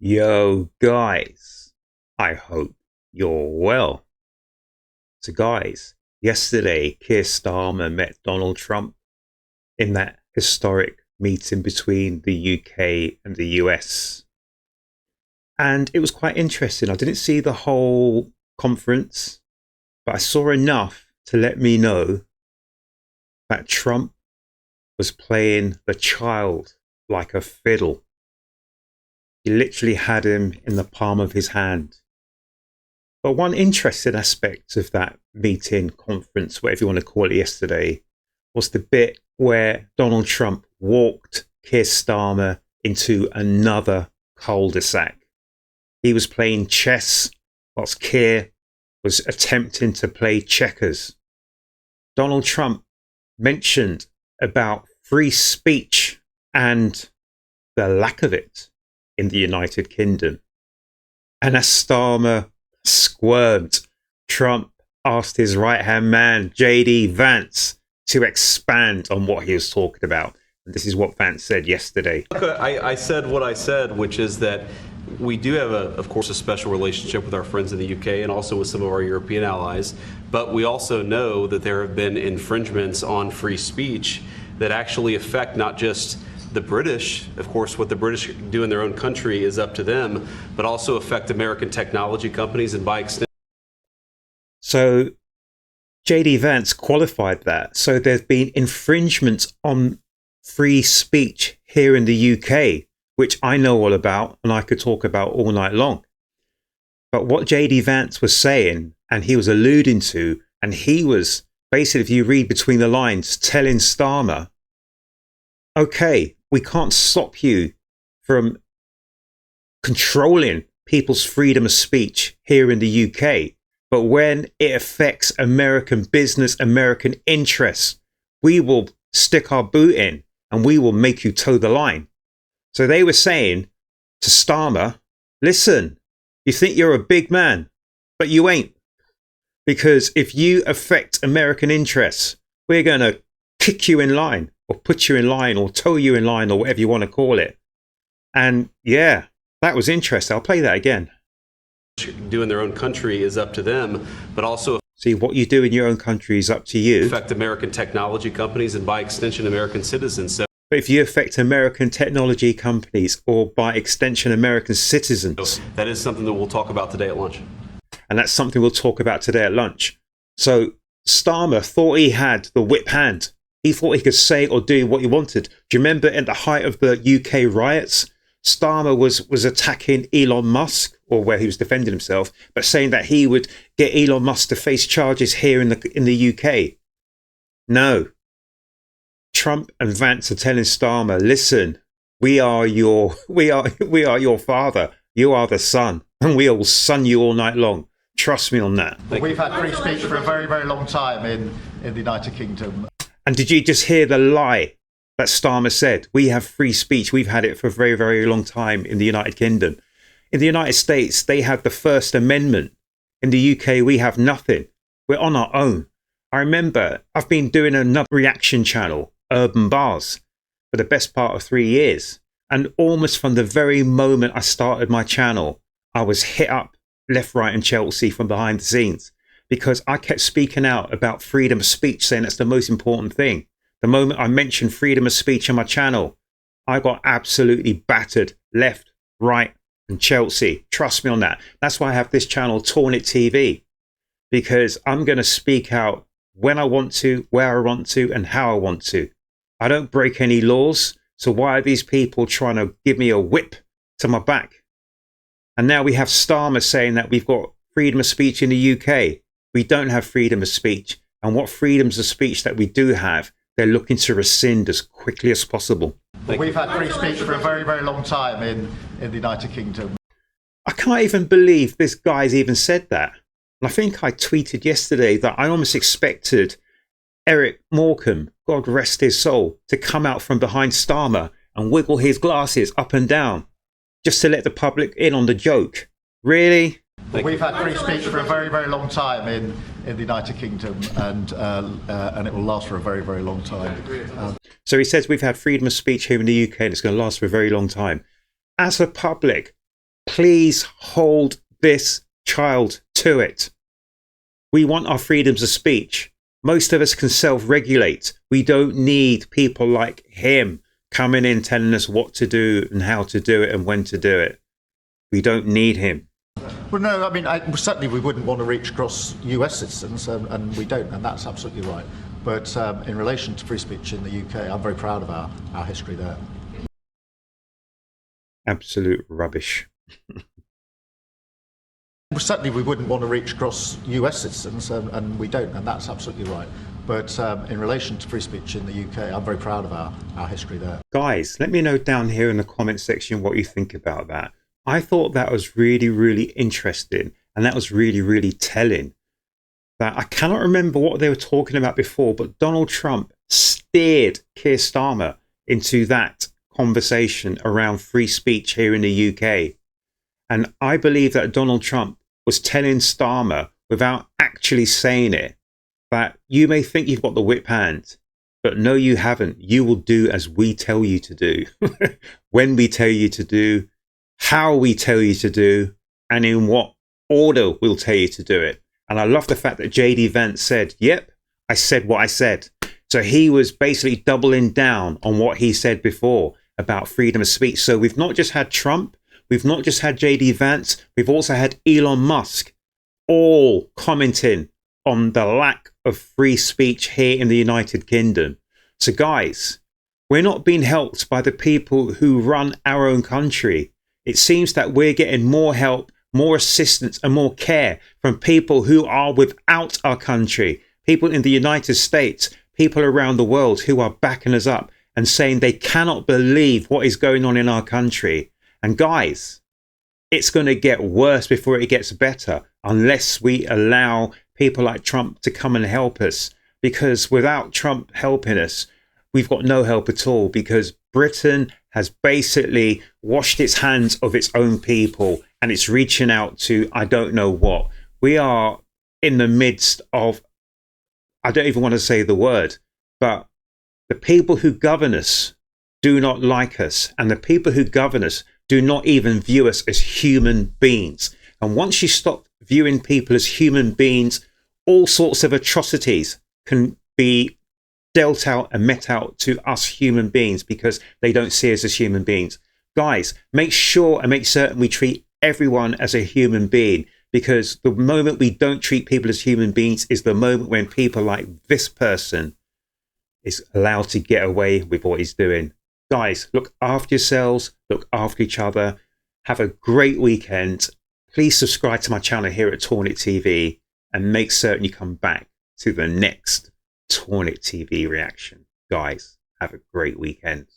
Yo, guys, I hope you're well. So, guys, yesterday, Keir Starmer met Donald Trump in that historic meeting between the UK and the US. And it was quite interesting. I didn't see the whole conference, but I saw enough to let me know that Trump was playing the child like a fiddle. He literally had him in the palm of his hand. But one interesting aspect of that meeting, conference, whatever you want to call it, yesterday, was the bit where Donald Trump walked Keir Starmer into another cul-de-sac. He was playing chess whilst Keir was attempting to play checkers. Donald Trump mentioned about free speech and the lack of it in the United Kingdom. And as Starmer squirmed, Trump asked his right-hand man, JD Vance, to expand on what he was talking about. And this is what Vance said yesterday. I said what I said, which is that we do have, of course, a special relationship with our friends in the UK and also with some of our European allies. But we also know that there have been infringements on free speech that actually affect not just the British, of course, what the British do in their own country is up to them, but also affect American technology companies and by extension. So JD Vance qualified that. So there's been infringements on free speech here in the UK, which I know all about and I could talk about all night long. But what JD Vance was saying, and he was alluding to, and he was basically, if you read between the lines, telling Starmer, okay, we can't stop you from controlling people's freedom of speech here in the UK. But when it affects American business, American interests, we will stick our boot in and we will make you toe the line. So they were saying to Starmer, listen, you think you're a big man, but you ain't. Because if you affect American interests, we're going to kick you in line or put you in line or toe you in line or whatever you want to call it. And yeah, that was interesting. I'll play that again. Do in their own country is up to them, but also see what you do in your own country is up to you. Affect American technology companies and by extension American citizens. So but if you affect American technology companies or by extension American citizens, that is something that we'll talk about today at lunch. And that's something we'll talk about today at lunch. So Starmer thought he had the whip hand. He thought he could say or do what he wanted. Do you remember at the height of the UK riots, Starmer was attacking Elon Musk, or where he was defending himself, but saying that he would get Elon Musk to face charges here in the UK. No. Trump and Vance are telling Starmer, listen, we are your father. You are the son, and we will son you all night long. Trust me on that. We've had free speech for a very, very long time in the United Kingdom. And did you just hear the lie that Starmer said? We have free speech. We've had it for a very, very long time in the United Kingdom. In the United States, they have the First Amendment. In the UK, we have nothing. We're on our own. I remember I've been doing another reaction channel, Urban Bars, for the best part of 3 years. And almost from the very moment I started my channel, I was hit up left, right and Chelsea from behind the scenes because I kept speaking out about freedom of speech, saying that's the most important thing. The moment I mentioned freedom of speech on my channel, I got absolutely battered left, right and Chelsea. Trust me on that. That's why I have this channel, Torn It TV, because I'm going to speak out when I want to, where I want to and how I want to. I don't break any laws. So why are these people trying to give me a whip to my back? And now we have Starmer saying that we've got freedom of speech in the UK. We don't have freedom of speech. And what freedoms of speech that we do have, they're looking to rescind as quickly as possible. We've had free speech for a very, very long time in the United Kingdom. I can't even believe this guy's even said that. And I think I tweeted yesterday that I almost expected Eric Morecambe, God rest his soul, to come out from behind Starmer and wiggle his glasses up and down just to let the public in on the joke. Really? We've had free speech for a very, very long time in the United Kingdom, and it will last for a very, very long time. So he says we've had freedom of speech here in the UK and it's going to last for a very long time. As a public, please hold this child to it. We want our freedoms of speech. Most of us can self-regulate. We don't need people like him coming in telling us what to do and how to do it and when to do it. We don't need him. Well, no, I mean, certainly we wouldn't want to reach across US citizens, and we don't, and that's absolutely right. But in relation to free speech in the UK, I'm very proud of our history there. Absolute rubbish. Certainly we wouldn't want to reach across US citizens, and we don't, and that's absolutely right. But in relation to free speech in the UK, I'm very proud of our history there. Guys, let me know down here in the comment section what you think about that. I thought that was really, really interesting, and that was really, really telling. That I cannot remember what they were talking about before, but Donald Trump steered Keir Starmer into that conversation around free speech here in the UK. And I believe that Donald Trump was telling Starmer, without actually saying it, that you may think you've got the whip hand, but no, you haven't. You will do as we tell you to do, when we tell you to do, how we tell you to do, and in what order we'll tell you to do it. And I love the fact that JD Vance said, yep, I said what I said. So he was basically doubling down on what he said before about freedom of speech. So we've not just had Trump, we've not just had JD Vance, we've also had Elon Musk all commenting on the lack of free speech here in the United Kingdom. So guys, we're not being helped by the people who run our own country. It seems that we're getting more help, more assistance and more care from people who are without our country, people in the United States, people around the world who are backing us up and saying they cannot believe what is going on in our country. And guys, it's going to get worse before it gets better unless we allow people like Trump to come and help us. Because without Trump helping us, we've got no help at all, because Britain has basically washed its hands of its own people and it's reaching out to I don't know what. We are in the midst of, I don't even want to say the word, but the people who govern us do not like us, and the people who govern us do not even view us as human beings. And once you stop viewing people as human beings, all sorts of atrocities can be dealt out and met out to us human beings because they don't see us as human beings. Guys, make sure and make certain we treat everyone as a human being, because the moment we don't treat people as human beings is the moment when people like this person is allowed to get away with what he's doing. Guys, look after yourselves, look after each other. Have a great weekend. Please subscribe to my channel here at Torn It TV and make certain you come back to the next Torn It TV reaction. Guys, have a great weekend.